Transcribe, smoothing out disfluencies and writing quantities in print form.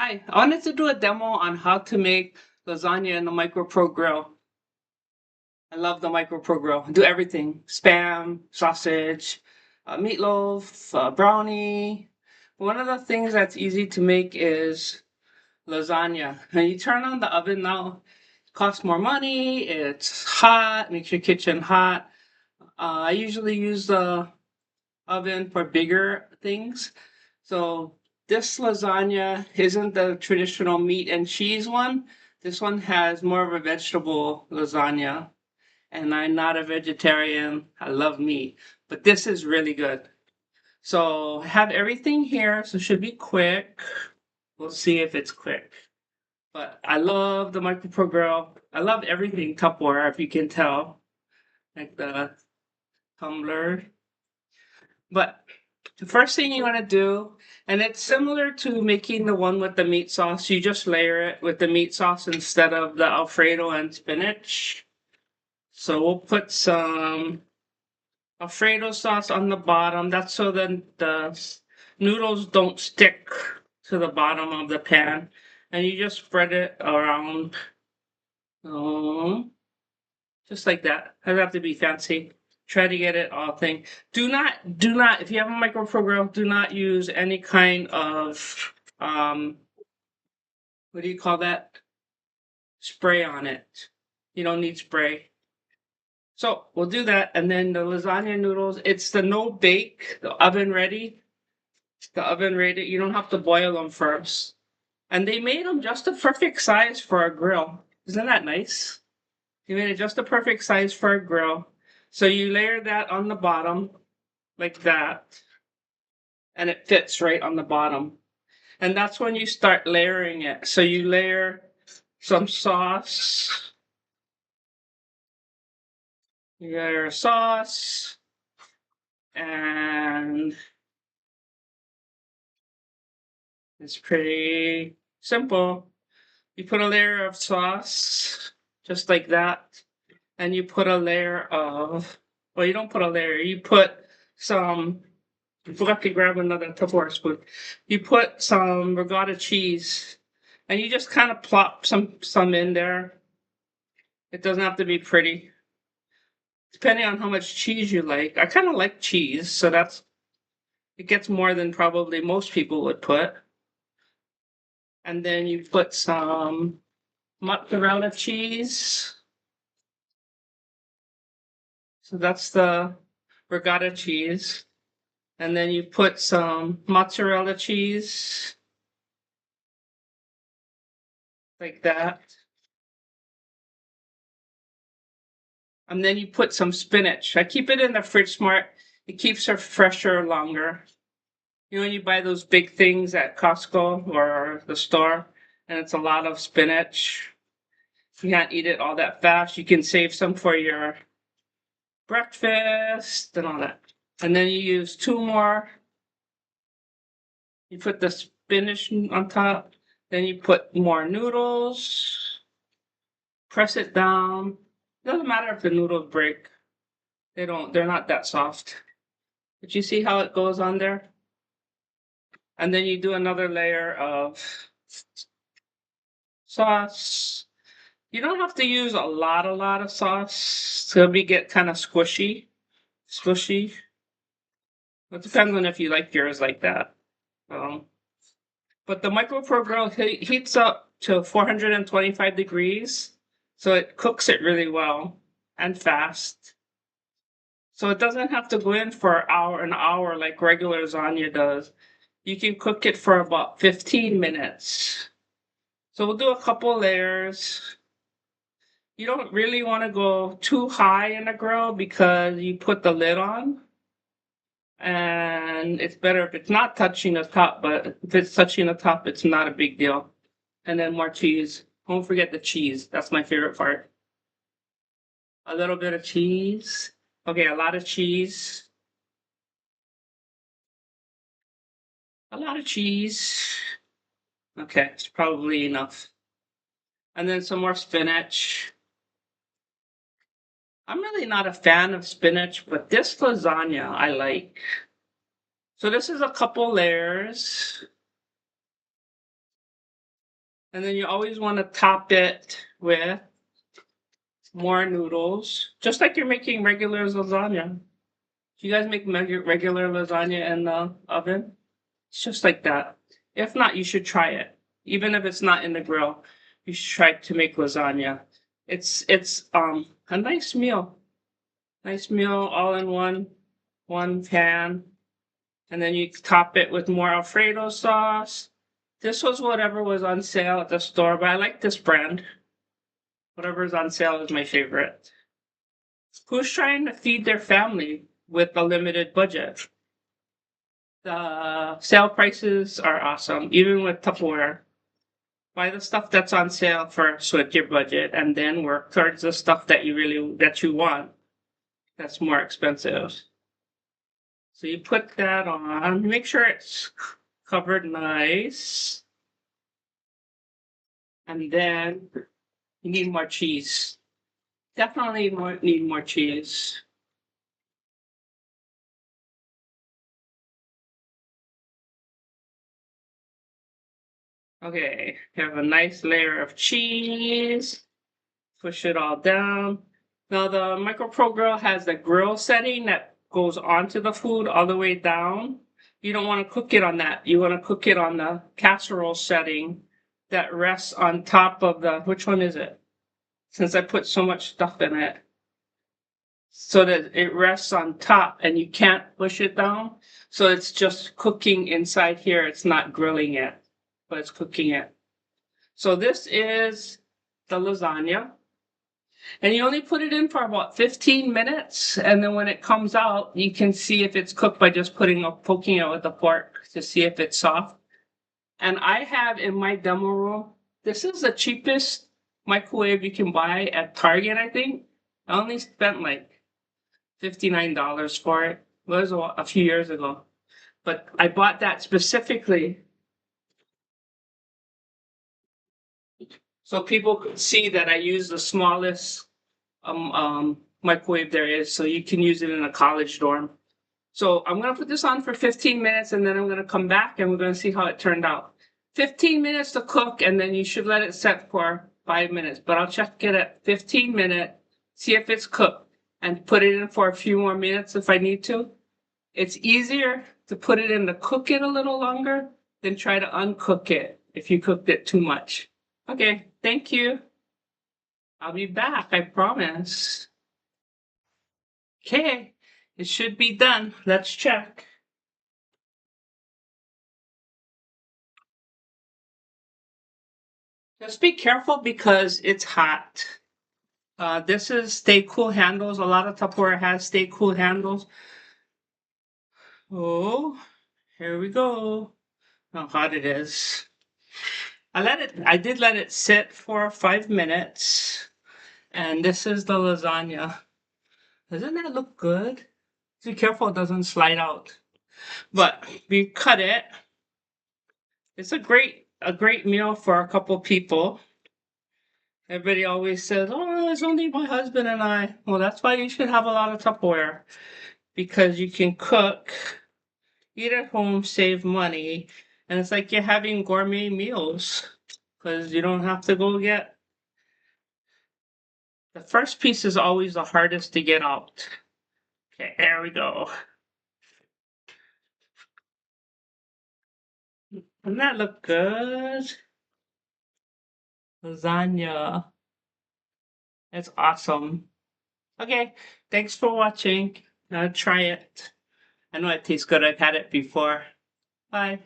Hi, I wanted to do a demo on how to make lasagna in the Micro Pro Grill. I love the Micro Pro Grill. I do everything: spam, sausage, meatloaf, brownie. One of the things that's easy to make is lasagna. And you turn on the oven now. It costs more money. It's hot. Makes your kitchen hot. I usually use the oven for bigger things. So this lasagna isn't the traditional meat and cheese one. This one has more of a vegetable lasagna. And I'm not a vegetarian. I love meat. But this is really good. So I have everything here, so it should be quick. We'll see if it's quick. But I love the Micro Pro Grill. I love everything Tupperware, if you can tell. Like the tumbler. But the first thing you want to do, and it's similar to making the one with the meat sauce, you just layer it with the meat sauce instead of the Alfredo and spinach. So we'll put some Alfredo sauce on the bottom. That's so then the noodles don't stick to the bottom of the pan. And you just spread it around, um, just like that. Doesn't have to be fancy. Try to get it all thing. Do not, if you have a micro Pro Grill, do not use any kind of, what do you call that? Spray on it. You don't need spray. So we'll do that. And then the lasagna noodles, it's the no bake, the oven ready. The oven ready. You don't have to boil them first. And they made them just the perfect size for a grill. Isn't that nice? They made it just the perfect size for a grill. So you layer that on the bottom like that, and it fits right on the bottom. And that's when you start layering it. So you layer some sauce, you layer sauce, and it's pretty simple. You put a layer of sauce, just like that, and you put a layer of, well, you don't put a layer, you put some, I forgot to grab another Tupperware spoon. You put some regatta cheese, and you just kind of plop some in there. It doesn't have to be pretty, depending on how much cheese you like. I kind of like cheese, so that's it gets more than probably most people would put. And then you put some mozzarella cheese. So that's the regatta cheese. And then you put some mozzarella cheese like that. And then you put some spinach. I keep it in the fridge smart. It keeps her fresher longer. You know, when you buy those big things at Costco or the store, and it's a lot of spinach. You can't eat it all that fast. You can save some for your breakfast and all that. And then you use two more. You put the spinach on top. Then you put more noodles. Press it down. Doesn't matter if the noodles break. They're not that soft. But you see how it goes on there? And then you do another layer of sauce. You don't have to use a lot of sauce. So it'll be get kind of squishy. It depends on if you like yours like that. Um, but the Micro Pro Grill heats up to 425 degrees, so it cooks it really well and fast. So it doesn't have to go in for an hour like regular lasagna does. You can cook it for about 15 minutes. So we'll do a couple layers. You don't really want to go too high in the grill because you put the lid on. And it's better if it's not touching the top, but if it's touching the top, it's not a big deal. And then more cheese. Don't forget the cheese. That's my favorite part. A little bit of cheese. Okay, a lot of cheese. A lot of cheese. Okay, it's probably enough. And then some more spinach. I'm really not a fan of spinach, but this lasagna I like. So this is a couple layers. And then you always want to top it with more noodles, just like you're making regular lasagna. Do you guys make regular lasagna in the oven? It's just like that. If not, you should try it. Even if it's not in the grill, you should try to make lasagna. It's a nice meal. Nice meal all in one pan. And then you top it with more Alfredo sauce. This was whatever was on sale at the store, but I like this brand. Whatever's on sale is my favorite. Who's trying to feed their family with a limited budget? The sale prices are awesome, even with Tupperware. Buy the stuff that's on sale first with your budget, and then work towards the stuff that you want. That's more expensive. So you put that on. Make sure it's covered nice, and then you need more cheese. Definitely need more cheese. Okay, have a nice layer of cheese. Push it all down. Now the Micro Pro Grill has the grill setting that goes onto the food all the way down. You don't want to cook it on that. You want to cook it on the casserole setting that rests on top of the, which one is it? Since I put so much stuff in it. So that it rests on top and you can't push it down. So it's just cooking inside here. It's not grilling it, but it's cooking it. So this is the lasagna. And you only put it in for about 15 minutes. And then when it comes out, you can see if it's cooked by just poking it with a fork to see if it's soft. And I have in my demo room, this is the cheapest microwave you can buy at Target, I think. I only spent like $59 for it. It was a few years ago. But I bought that specifically so people could see that I use the smallest microwave there is, so you can use it in a college dorm. So I'm gonna put this on for 15 minutes and then I'm gonna come back and we're gonna see how it turned out. 15 minutes to cook and then you should let it set for 5 minutes, but I'll check it at 15 minutes, see if it's cooked and put it in for a few more minutes if I need to. It's easier to put it in to cook it a little longer than try to uncook it if you cooked it too much. Okay, thank you. I'll be back, I promise. Okay, it should be done. Let's check. Just be careful because it's hot. This is stay cool handles. A lot of Tupperware has stay cool handles. Oh, here we go. How hot it is. I did let it sit for 5 minutes. And this is the lasagna. Doesn't that look good? Be careful it doesn't slide out. But we cut it. It's a great meal for a couple people. Everybody always says, "Oh, it's only my husband and I." Well, that's why you should have a lot of Tupperware because you can cook, eat at home, save money, and it's like you're having gourmet meals because you don't have to go get. The first piece is always the hardest to get out. Okay, there we go. Doesn't that look good? Lasagna. It's awesome. Okay, thanks for watching. Now try it. I know it tastes good. I've had it before. Bye.